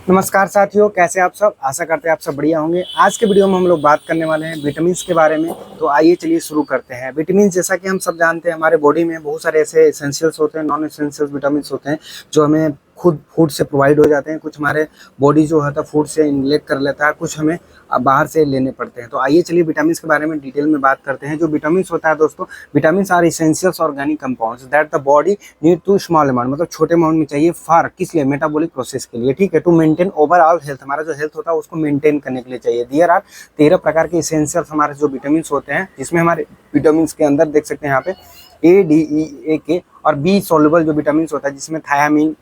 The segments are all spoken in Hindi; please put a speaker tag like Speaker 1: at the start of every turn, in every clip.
Speaker 1: नमस्कार साथियों, कैसे आप सब। आशा करते हैं आप सब बढ़िया होंगे। आज के वीडियो में हम लोग बात करने वाले हैं विटामिन के बारे में। तो आइए चलिए शुरू करते हैं। विटामिन जैसा कि हम सब जानते हैं, हमारे बॉडी में बहुत सारे ऐसे एसेंशियल्स होते हैं, नॉन एसेंशियल विटामिन होते हैं जो हमें खुद फूड से प्रोवाइड हो जाते हैं। कुछ हमारे बॉडी जो होता है फूड से इनलेट कर लेता है, कुछ हमें बाहर से लेने पड़ते हैं। तो आइए चलिए विटामिन के बारे में डिटेल में बात करते हैं। जो विटामिन होता है दोस्तों, vitamin are essentials organic compounds that the body need to small amount, मतलब छोटे अमाउंट में चाहिए फॉर किस लिए, मेटाबॉलिक प्रोसेस के लिए, ठीक है, टू मेंटेन ओवरऑल हेल्थ, हमारा जो हेल्थ होता है उसको मेंटेन करने के लिए चाहिए। देयर आर 13 प्रकार के इसेंशियल्स हमारे जो विटामिन होते हैं, जिसमें हमारे विटामिन के अंदर देख सकते हैं यहाँ पे A, D, E, A, K और बी सोल्युबल जो विटामिन होता है, जिसमें thiamine,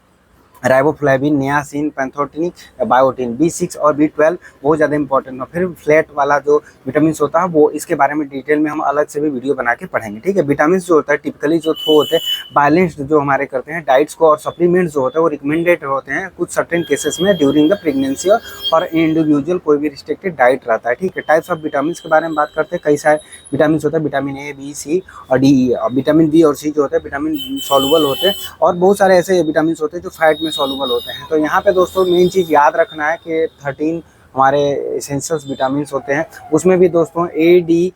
Speaker 1: riboflavin, niacin, पैंथोटिनिक, biotin, B6 और B12 बहुत ज़्यादा इंपॉर्टेंट है। फिर फ्लैट वाला जो विटामिन होता है वो इसके बारे में डिटेल में हम अलग से भी वीडियो बना के पढ़ेंगे, ठीक है। विटामिन जो होता है टिपिकली जो थ्रू होते हैं बैलेंस्ड जो हमारे करते हैं डाइट्स को, और सप्लीमेंट्स जो होते हैं वो रिकमेंडेड होते हैं कुछ सर्टेन केसेस में ड्यूरिंग द प्रेगनेंसी और इंडिविजुअल कोई भी रिस्ट्रिक्टेड डाइट रहता है, ठीक है। टाइप्स ऑफ विटामिन के बारे में बात करते हैं। कई सारे विटामिन होते हैं, विटामिन A, B, C और D, E। और विटामिन B और C जो होते हैं विटामिन सॉल्युबल होते हैं, और बहुत सारे ऐसे विटामिन होते हैं जो फैट में सॉल्युबल होते हैं। तो यहाँ पे दोस्तों मेन चीज़ याद रखना है कि 13 हमारे एसेंशियल्स विटामिन होते हैं, उसमें भी दोस्तों A, D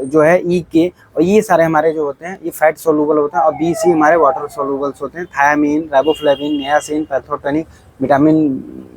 Speaker 1: जो है E, K और ये सारे हमारे जो होते हैं ये फैट सोल्यूबल होता है, और B, C हमारे वाटर सोल्यूबल्स होते हैं। Thiamine, riboflavin, niacin, पैंथोटेनिक, vitamin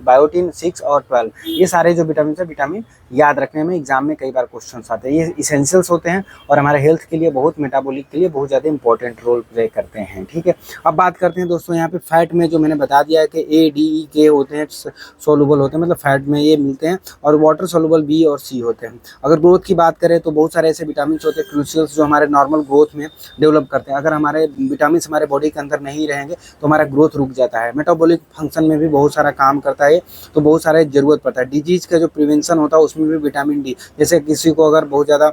Speaker 1: biotin 6 और 12, ये सारे जो विटामिन है विटामिन याद रखने में एग्जाम में कई बार क्वेश्चन आते हैं। ये इसेंशियल्स होते हैं और हमारे हेल्थ के लिए, बहुत मेटाबॉलिक के लिए बहुत ज़्यादा इंपॉर्टेंट रोल प्ले करते हैं, ठीक है। अब बात करते हैं दोस्तों यहाँ पे फैट में, जो मैंने बता दिया है कि A, D, E, K होते हैं सोल्यूबल होते हैं, मतलब फैट में ये मिलते हैं, और वाटर सोल्यूबल B और C होते हैं। अगर ग्रोथ की बात करें तो बहुत सारे ऐसे विटामिन होते हैं क्रूशियल्स जो हमारे नॉर्मल ग्रोथ में डेवलप करते हैं। अगर हमारे विटामिन हमारे बॉडी के अंदर नहीं रहेंगे तो हमारा ग्रोथ रुक जाता है। मेटाबॉलिक फंक्शन में भी बहुत सारा काम करता है, तो बहुत सारे जरूरत पड़ता है। डिजीज का जो प्रिवेंशन होता है उसमें भी विटामिन D, जैसे किसी को अगर बहुत ज़्यादा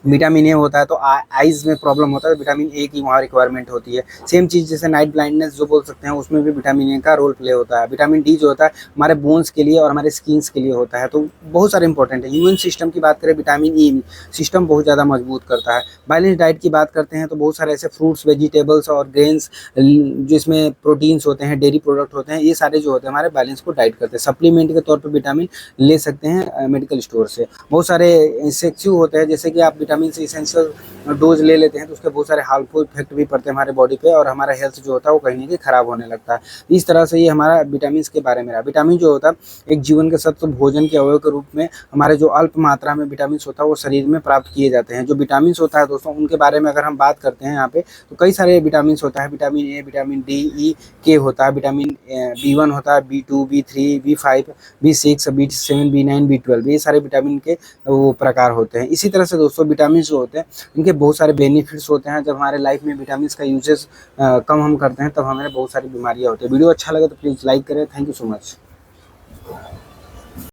Speaker 1: विटामिन ए होता है तो आइज़ में प्रॉब्लम होता है, तो विटामिन ए की वहाँ रिक्वायरमेंट होती है। सेम चीज़ जैसे नाइट ब्लाइंडनेस जो बोल सकते हैं, उसमें भी विटामिन ए का रोल प्ले होता है। विटामिन डी जो होता है हमारे बोन्स के लिए और हमारे स्किन्स के लिए होता है, तो बहुत सारे इंपॉर्टेंट है। इम्यून सिस्टम की बात करें, विटामिन ई सिस्टम बहुत ज़्यादा मजबूत करता है। बैलेंस डाइट की बात करते हैं तो बहुत सारे ऐसे फ्रूट्स, वेजिटेबल्स और ग्रेन्स जिसमें प्रोटीन्स होते हैं, डेयरी प्रोडक्ट होते हैं, ये सारे जो होते हैं हमारे बैलेंस को डाइट करते हैं। सप्लीमेंट के तौर पर विटामिन ले सकते हैं मेडिकल स्टोर से। बहुत सारे इंसेक्टिव होते हैं, जैसे कि आप विटामिन से इसेंशियल डोज ले लेते हैं तो उसके बहुत सारे हार्मफुल इफेक्ट भी पड़ते हैं हमारे बॉडी पे, और हमारा हेल्थ जो होता है वो कहीं ना कहीं खराब होने लगता है। इस तरह से ये हमारा विटामिन के बारे में रहा। विटामिन जो होता है एक जीवन के सत्व भोजन के अवयव के रूप में हमारे जो अल्प मात्रा में विटामिन होता है वो शरीर में प्राप्त किए जाते हैं। जो विटामिन होता है दोस्तों उनके बारे में अगर हम बात करते हैं यहाँ पे, तो कई सारे विटामिन होता है। विटामिन ए, विटामिन डी, ई, के होता है, विटामिन B1 होता है, B2, B3, B5, B6, B7, B9, B12, ये सारे विटामिन के वो प्रकार होते हैं। इसी तरह से दोस्तों विटामिन जो होते हैं इनके बहुत सारे बेनिफिट्स होते हैं। जब हमारे लाइफ में विटामिन का यूजेस कम हम करते हैं तब हमें बहुत सारी बीमारियां होती हैं। वीडियो अच्छा लगे तो प्लीज़ लाइक करें। Thank you so much.